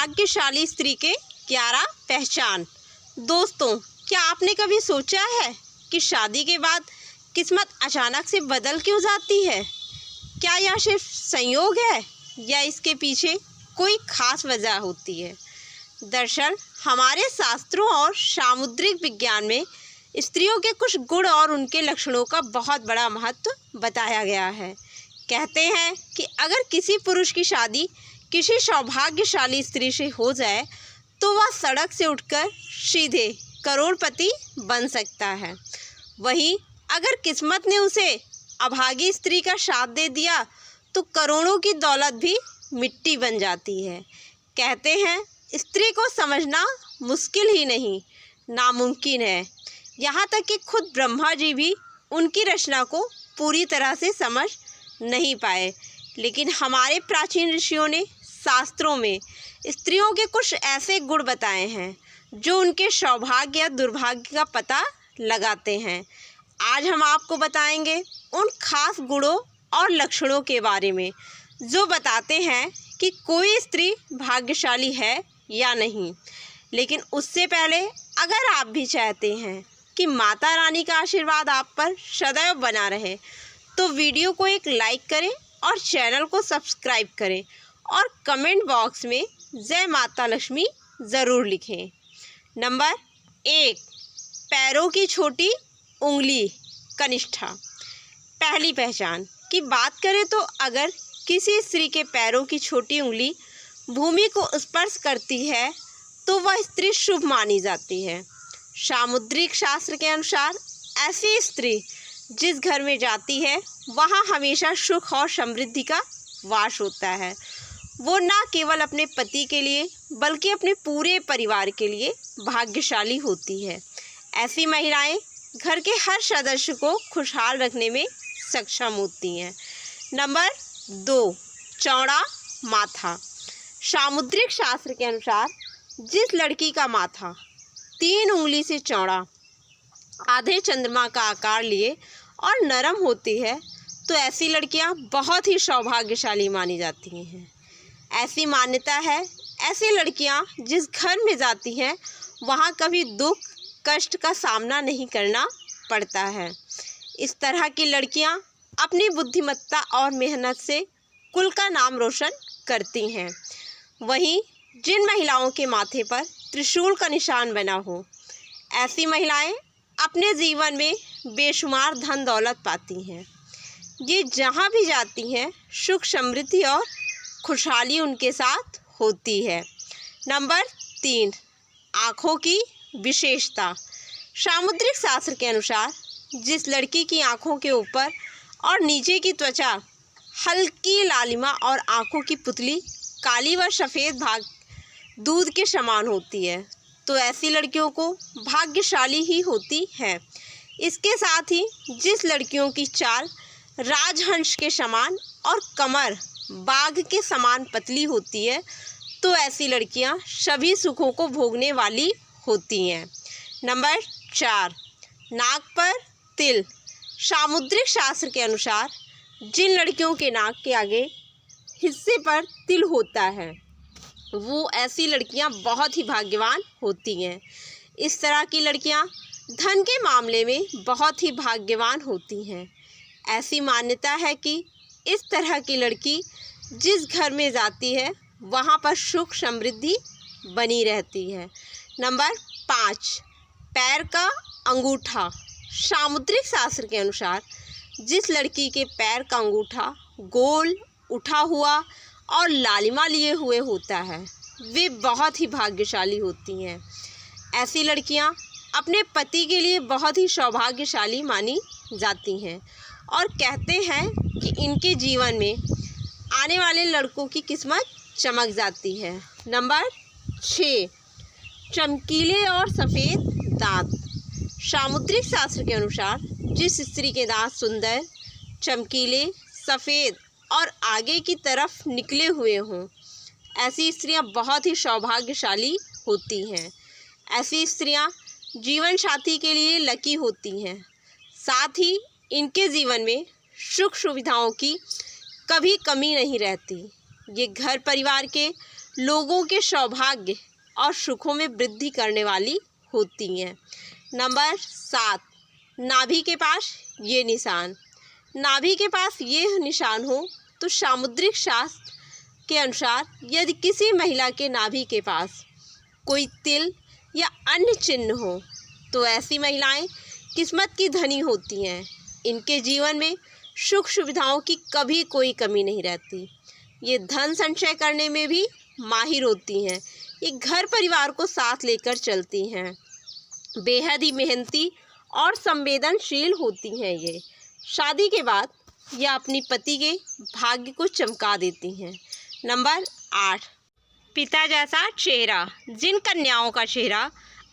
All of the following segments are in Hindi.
भाग्यशाली स्त्री के 11 पहचान। दोस्तों, क्या आपने कभी सोचा है कि शादी के बाद किस्मत अचानक से बदल क्यों जाती है? क्या यह सिर्फ संयोग है या इसके पीछे कोई खास वजह होती है? दरअसल हमारे शास्त्रों और सामुद्रिक विज्ञान में स्त्रियों के कुछ गुण और उनके लक्षणों का बहुत बड़ा महत्व बताया गया है। कहते हैं कि अगर किसी पुरुष की शादी किसी सौभाग्यशाली स्त्री से हो जाए तो वह सड़क से उठकर सीधे करोड़पति बन सकता है। वहीं अगर किस्मत ने उसे अभागी स्त्री का साथ दे दिया तो करोड़ों की दौलत भी मिट्टी बन जाती है। कहते हैं स्त्री को समझना मुश्किल ही नहीं, नामुमकिन है। यहाँ तक कि खुद ब्रह्मा जी भी उनकी रचना को पूरी तरह से समझ नहीं पाए। लेकिन हमारे प्राचीन ऋषियों ने शास्त्रों में स्त्रियों के कुछ ऐसे गुण बताए हैं जो उनके सौभाग्य या दुर्भाग्य का पता लगाते हैं। आज हम आपको बताएंगे उन खास गुणों और लक्षणों के बारे में जो बताते हैं कि कोई स्त्री भाग्यशाली है या नहीं। लेकिन उससे पहले अगर आप भी चाहते हैं कि माता रानी का आशीर्वाद आप पर सदैव बना रहे तो वीडियो को एक लाइक करें और चैनल को सब्सक्राइब करें और कमेंट बॉक्स में जय माता लक्ष्मी ज़रूर लिखें। नंबर 1, पैरों की छोटी उंगली कनिष्ठा। पहली पहचान की बात करें तो अगर किसी स्त्री के पैरों की छोटी उंगली भूमि को स्पर्श करती है तो वह स्त्री शुभ मानी जाती है। सामुद्रिक शास्त्र के अनुसार ऐसी स्त्री जिस घर में जाती है वहाँ हमेशा सुख और समृद्धि का वास होता है। वो न केवल अपने पति के लिए बल्कि अपने पूरे परिवार के लिए भाग्यशाली होती है। ऐसी महिलाएं घर के हर सदस्य को खुशहाल रखने में सक्षम होती हैं। नंबर 2, चौड़ा माथा। सामुद्रिक शास्त्र के अनुसार जिस लड़की का माथा 3 उंगली से चौड़ा, आधे चंद्रमा का आकार लिए और नरम होती है तो ऐसी लड़कियां बहुत ही सौभाग्यशाली मानी जाती हैं। ऐसी मान्यता है ऐसी लड़कियां जिस घर में जाती हैं वहां कभी दुख कष्ट का सामना नहीं करना पड़ता है। इस तरह की लड़कियां अपनी बुद्धिमत्ता और मेहनत से कुल का नाम रोशन करती हैं। वहीं जिन महिलाओं के माथे पर त्रिशूल का निशान बना हो, ऐसी महिलाएं अपने जीवन में बेशुमार धन दौलत पाती हैं। ये जहाँ भी जाती हैं सुख समृद्धि और खुशहाली उनके साथ होती है। नंबर 3, आँखों की विशेषता। सामुद्रिक शास्त्र के अनुसार जिस लड़की की आँखों के ऊपर और नीचे की त्वचा हल्की लालिमा और आँखों की पुतली काली व सफ़ेद भाग दूध के समान होती है तो ऐसी लड़कियों को भाग्यशाली ही होती है। इसके साथ ही जिस लड़कियों की चाल राजहंस के समान और कमर बाघ के समान पतली होती है तो ऐसी लड़कियां सभी सुखों को भोगने वाली होती हैं। नंबर 4, नाक पर तिल। सामुद्रिक शास्त्र के अनुसार जिन लड़कियों के नाक के आगे हिस्से पर तिल होता है वो ऐसी लड़कियां बहुत ही भाग्यवान होती हैं। इस तरह की लड़कियां धन के मामले में बहुत ही भाग्यवान होती हैं। ऐसी मान्यता है कि इस तरह की लड़की जिस घर में जाती है वहाँ पर सुख समृद्धि बनी रहती है। नंबर 5, पैर का अंगूठा। सामुद्रिक शास्त्र के अनुसार जिस लड़की के पैर का अंगूठा गोल उठा हुआ और लालिमा लिए हुए होता है वे बहुत ही भाग्यशाली होती हैं। ऐसी लड़कियां अपने पति के लिए बहुत ही सौभाग्यशाली मानी जाती हैं और कहते हैं कि इनके जीवन में आने वाले लड़कों की किस्मत चमक जाती है। नंबर 6, चमकीले और सफ़ेद दांत। सामुद्रिक शास्त्र के अनुसार जिस स्त्री के दांत सुंदर, चमकीले, सफ़ेद और आगे की तरफ निकले हुए हों, ऐसी स्त्रियां बहुत ही सौभाग्यशाली होती हैं। ऐसी स्त्रियां जीवन साथी के लिए लकी होती हैं। साथ ही इनके जीवन में सुख सुविधाओं की कभी कमी नहीं रहती। ये घर परिवार के लोगों के सौभाग्य और सुखों में वृद्धि करने वाली होती हैं। नंबर 7, नाभि के पास ये निशान। नाभि के पास ये निशान हो तो सामुद्रिक शास्त्र के अनुसार यदि किसी महिला के नाभि के पास कोई तिल या अन्य चिन्ह हो तो ऐसी महिलाएं किस्मत की धनी होती हैं। इनके जीवन में सुख सुविधाओं की कभी कोई कमी नहीं रहती। ये धन संचय करने में भी माहिर होती हैं। ये घर परिवार को साथ लेकर चलती हैं। बेहद ही मेहनती और संवेदनशील होती हैं। ये शादी के बाद ये अपनी पति के भाग्य को चमका देती हैं। नंबर 8, पिता जैसा चेहरा। जिन कन्याओं का चेहरा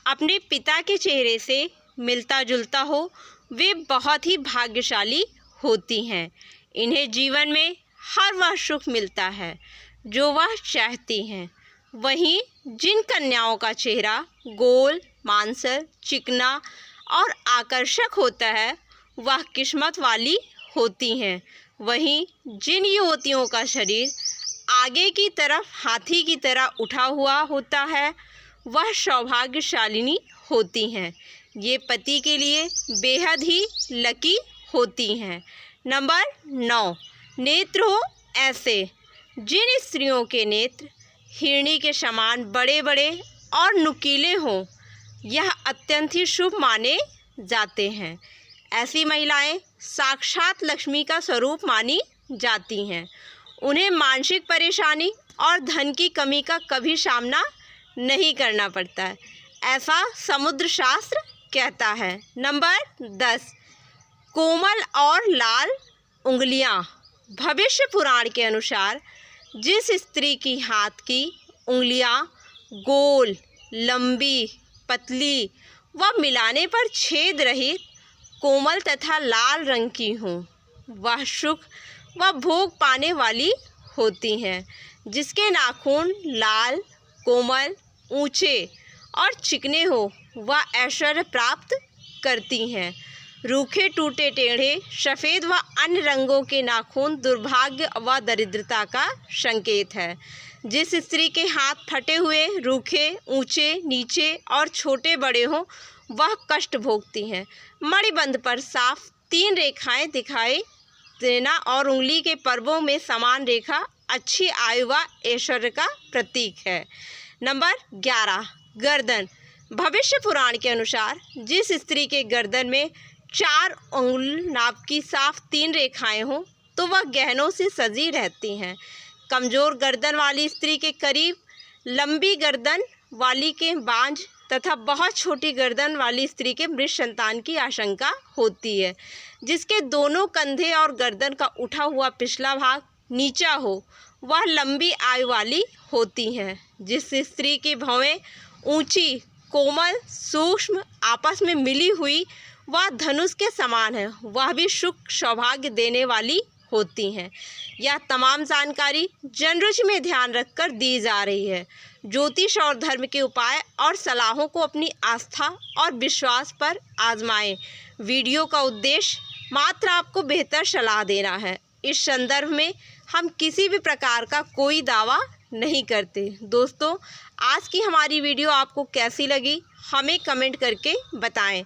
अपने पिता के चेहरे से मिलता जुलता हो वे बहुत ही भाग्यशाली होती हैं। इन्हें जीवन में हर वह सुख मिलता है जो वह चाहती हैं। वहीं जिन कन्याओं का चेहरा गोल, मांसल, चिकना और आकर्षक होता है वह किस्मत वाली होती हैं। वहीं जिन युवतियों का शरीर आगे की तरफ हाथी की तरह उठा हुआ होता है वह सौभाग्यशालिनी होती हैं। ये पति के लिए बेहद ही लकी होती हैं। नंबर 9, नेत्र हो ऐसे। जिन स्त्रियों के नेत्र हिरणी के समान बड़े बड़े और नुकीले हों यह अत्यंत ही शुभ माने जाते हैं। ऐसी महिलाएं साक्षात लक्ष्मी का स्वरूप मानी जाती हैं। उन्हें मानसिक परेशानी और धन की कमी का कभी सामना नहीं करना पड़ता है, ऐसा समुद्र शास्त्र कहता है। नंबर 10, कोमल और लाल उंगलियां। भविष्य पुराण के अनुसार जिस स्त्री की हाथ की उंगलियां गोल, लंबी, पतली व मिलाने पर छेद रहित, कोमल तथा लाल रंग की हों वह सुख व भोग पाने वाली होती हैं। जिसके नाखून लाल, कोमल, ऊंचे और चिकने हो वह ऐश्वर्य प्राप्त करती हैं। रूखे, टूटे, टेढ़े, सफ़ेद व अन्य रंगों के नाखून दुर्भाग्य व दरिद्रता का संकेत है। जिस स्त्री के हाथ फटे हुए, रूखे, ऊंचे, नीचे और छोटे बड़े हों वह कष्ट भोगती हैं। मणिबंध पर साफ 3 रेखाएं दिखाई देना और उंगली के पर्वों में समान रेखा अच्छी आयु व ऐश्वर्य का प्रतीक है। नंबर 11, गर्दन। भविष्य पुराण के अनुसार जिस स्त्री के गर्दन में 4 अंगुल नाप की साफ 3 रेखाएं हों तो वह गहनों से सजी रहती हैं। कमज़ोर गर्दन वाली स्त्री के करीब, लंबी गर्दन वाली के बांझ तथा बहुत छोटी गर्दन वाली स्त्री के मृत संतान की आशंका होती है। जिसके दोनों कंधे और गर्दन का उठा हुआ पिछला भाग नीचा हो वह लंबी आयु वाली होती हैं। जिस स्त्री की भौहें ऊंची, कोमल, सूक्ष्म, आपस में मिली हुई वह धनुष के समान है वह भी सुख सौभाग्य देने वाली होती हैं। यह तमाम जानकारी जनरुचि में ध्यान रखकर दी जा रही है। ज्योतिष और धर्म के उपाय और सलाहों को अपनी आस्था और विश्वास पर आजमाएं। वीडियो का उद्देश्य मात्र आपको बेहतर सलाह देना है। इस संदर्भ में हम किसी भी प्रकार का कोई दावा नहीं करते। दोस्तों, आज की हमारी वीडियो आपको कैसी लगी हमें कमेंट करके बताएं।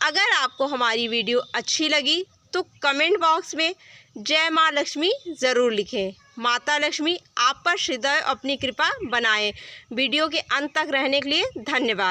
अगर आपको हमारी वीडियो अच्छी लगी तो कमेंट बॉक्स में जय माँ लक्ष्मी ज़रूर लिखें। माता लक्ष्मी आप पर सदैव अपनी कृपा बनाएं। वीडियो के अंत तक रहने के लिए धन्यवाद।